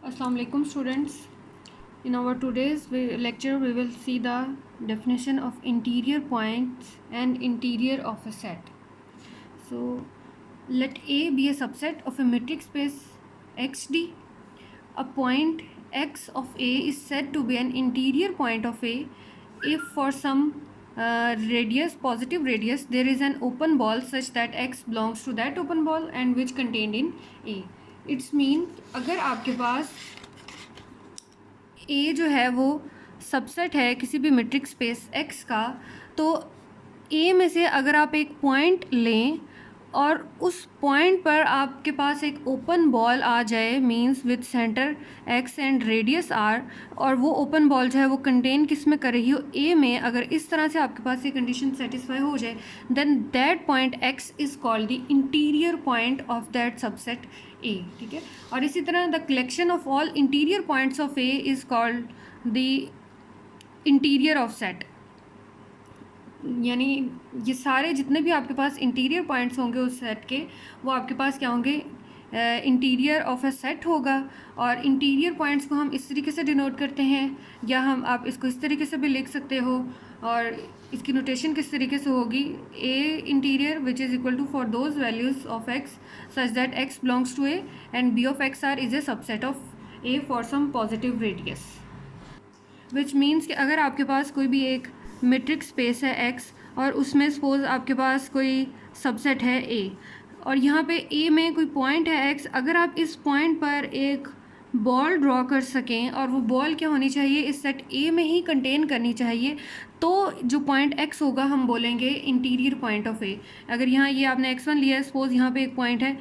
Assalamu alaikum students. In our today's lecture we will see the definition of interior points and interior of a set. So let A be a subset of a metric space XD. A point X of A is said to be an interior point of A if for some positive radius, there is an open ball such that X belongs to that open ball and which contained in A. It's mean अगर आपके पास A जो है वो subset है किसी भी metric space X का, तो A में से अगर आप एक पॉइंट लें और उस पॉइंट पर आपके पास एक ओपन बॉल आ जाए, means with centre X and radius R, और वो ओपन बॉल जो है वो कंटेन किस में कर रही हो, A में, अगर इस तरह से आपके पास ये कंडीशन सेटिस्फाई हो जाए, then that point X is called the interior point of that subset A. ठीक है, और इसी तरह the collection of all interior points of A is called the interior of set. यानी ये सारे जितने भी आपके पास इंटीरियर पॉइंट्स होंगे उस सेट के, वो आपके पास क्या होंगे, इंटीरियर ऑफ अ सेट होगा. और इंटीरियर पॉइंट्स को हम इस तरीके से डिनोट करते हैं, या आप इसको इस तरीके से भी लिख सकते हो. और इसकी नोटेशन किस तरीके से होगी, A interior which is equal to for those values of x such that x belongs to A and B of x r is a subset of A for some positive radius. Which means कि अगर आपके पास कोई भी एक metric space है X और उसमें suppose आपके पास कोई सबसेट है A, और यहाँ पे A में कोई पॉइंट है X, अगर आप इस पॉइंट पर एक बॉल ड्रॉ कर सकें और वो बॉल क्या होनी चाहिए, इस सेट A में ही कंटेन करनी चाहिए, तो जो पॉइंट X होगा हम बोलेंगे इंटीरियर पॉइंट ऑफ A. अगर यहाँ ये आपने X1 लिया है, सपोज यहाँ पे एक पॉइंट है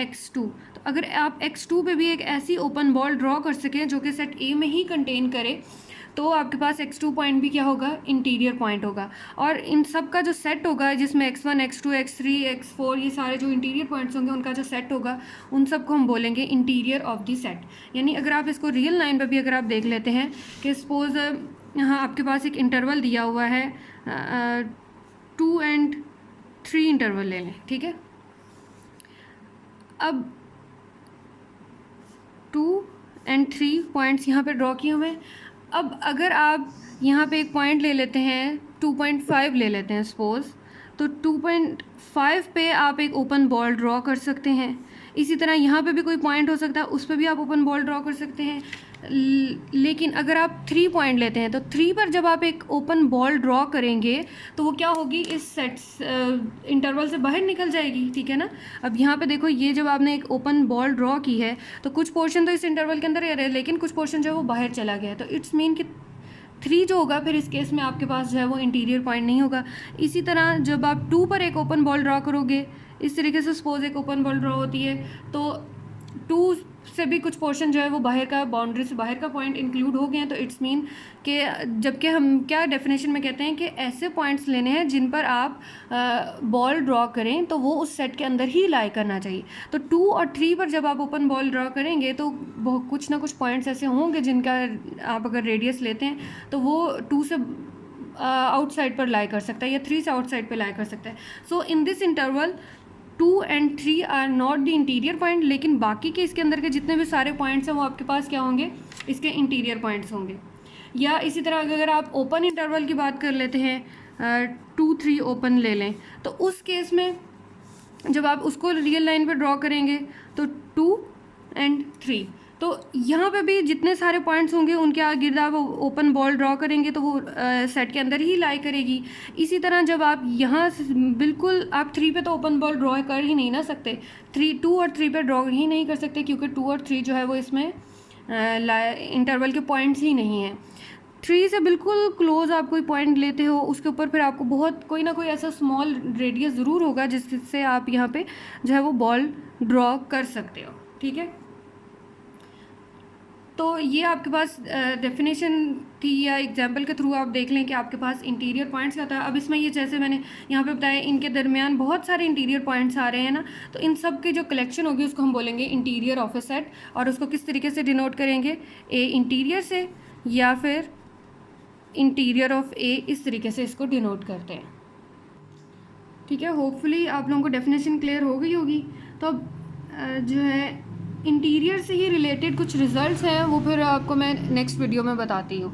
X2, तो अगर आप X2 पे भी एक ऐसी ओपन बॉल ड्रॉ कर सकें जो कि सेट A में ही कंटेन करे, तो आपके पास X2 पॉइंट भी क्या होगा, इंटीरियर पॉइंट होगा. और इन सब का जो सेट होगा जिसमें X1, X2, X3, X4 ये सारे जो इंटीरियर पॉइंट्स होंगे उनका जो सेट होगा, उन सब को हम बोलेंगे इंटीरियर ऑफ द सेट. यानी अगर आप इसको रियल लाइन पे भी अगर आप देख लेते हैं कि सपोज यहाँ आपके पास एक इंटरवल दिया हुआ है, 2 और 3 इंटरवल ले लें. ठीक है, अब 2 और 3 पॉइंट्स यहाँ पे ड्रॉ किए हुए हैं. अब अगर आप यहाँ पे एक पॉइंट ले लेते हैं, 2.5 ले लेते हैं सपोज, तो 2.5 पे आप एक ओपन बॉल ड्रॉ कर सकते हैं. इसी तरह यहाँ पे भी कोई पॉइंट हो सकता है, उस पर भी आप ओपन बॉल ड्रॉ कर सकते हैं. लेकिन अगर आप 3 पॉइंट लेते हैं, तो 3 पर जब आप एक ओपन बॉल ड्रॉ करेंगे तो वो क्या होगी, इस सेट इंटरवल से बाहर निकल जाएगी. ठीक है ना. अब यहाँ पे देखो, ये जब आपने एक ओपन बॉल ड्रॉ की है तो कुछ पोर्शन तो इस इंटरवल के अंदर ही रहे, लेकिन कुछ पोर्शन जो है वो बाहर चला गया है, तो इट्स मीन कि 3 जो होगा फिर इस केस में आपके पास जो है वो इंटीरियर पॉइंट नहीं होगा. इसी तरह जब आप 2 पर एक ओपन बॉल ड्रॉ करोगे, इस तरीके से सपोज एक ओपन बॉल ड्रॉ होती है, तो 2 से भी कुछ पोर्शन जो है वो बाहर का, बाउंड्री से बाहर का पॉइंट इंक्लूड हो गए हैं. तो इट्स मीन कि जबकि हम क्या डेफिनेशन में कहते हैं कि ऐसे पॉइंट्स लेने हैं जिन पर आप बॉल ड्रॉ करें तो वो उस सेट के अंदर ही लाई करना चाहिए. तो 2 और 3 पर जब आप ओपन बॉल ड्रॉ करेंगे तो कुछ ना कुछ पॉइंट्स ऐसे होंगे जिनका आप अगर रेडियस लेते हैं तो वो 2 से आउटसाइड पर लाई कर सकता है या 3 से आउटसाइड पर लाई कर सकता है. सो इन दिस इंटरवल 2 और 3 are not the interior point, लेकिन बाकी के इसके अंदर के जितने भी सारे पॉइंट्स हैं वो आपके पास क्या होंगे, इसके इंटीरियर पॉइंट्स होंगे. या इसी तरह अगर आप ओपन इंटरवल की बात कर लेते हैं, 2, 3 ओपन ले लें, तो उस केस में जब आप उसको रियल लाइन पे ड्रॉ करेंगे तो 2 और 3, तो यहाँ पे भी जितने सारे पॉइंट्स होंगे उनके गिर्द आप ओपन बॉल ड्रॉ करेंगे तो वो सेट के अंदर ही लाई करेगी. इसी तरह जब आप यहाँ बिल्कुल आप 3 पे तो ओपन बॉल ड्रॉ कर ही नहीं ना सकते, 2 और 3 पे ड्रॉ ही नहीं कर सकते, क्योंकि 2 और 3 जो है वो इसमें इंटरवल के पॉइंट्स ही नहीं हैं. 3 से बिल्कुल क्लोज आप कोई पॉइंट लेते हो, उसके ऊपर फिर आपको बहुत कोई ना कोई ऐसा स्मॉल रेडियस ज़रूर होगा जिससे आप यहाँ पे जो है वो बॉल ड्रॉ कर सकते हो. ठीक है, तो ये आपके पास डेफिनेशन थी, या एग्जांपल के थ्रू आप देख लें कि आपके पास इंटीरियर पॉइंट्स क्या था. अब इसमें ये जैसे मैंने यहाँ पे बताया, इनके दरमियान बहुत सारे इंटीरियर पॉइंट्स आ रहे हैं ना, तो इन सब की जो कलेक्शन होगी उसको हम बोलेंगे इंटीरियर ऑफ ए सेट. और उसको किस तरीके से डिनोट करेंगे, ए इंटीरियर से या फिर इंटीरियर ऑफ ए, इस तरीके से इसको डिनोट करते हैं. ठीक है, होपफुली आप लोगों को डेफिनेशन क्लियर हो गई होगी. तो अब जो है इंटीरियर से ही रिलेटेड कुछ रिज़ल्ट्स हैं, वो फिर आपको मैं नेक्स्ट वीडियो में बताती हूँ।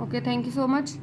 Okay, thank you so much.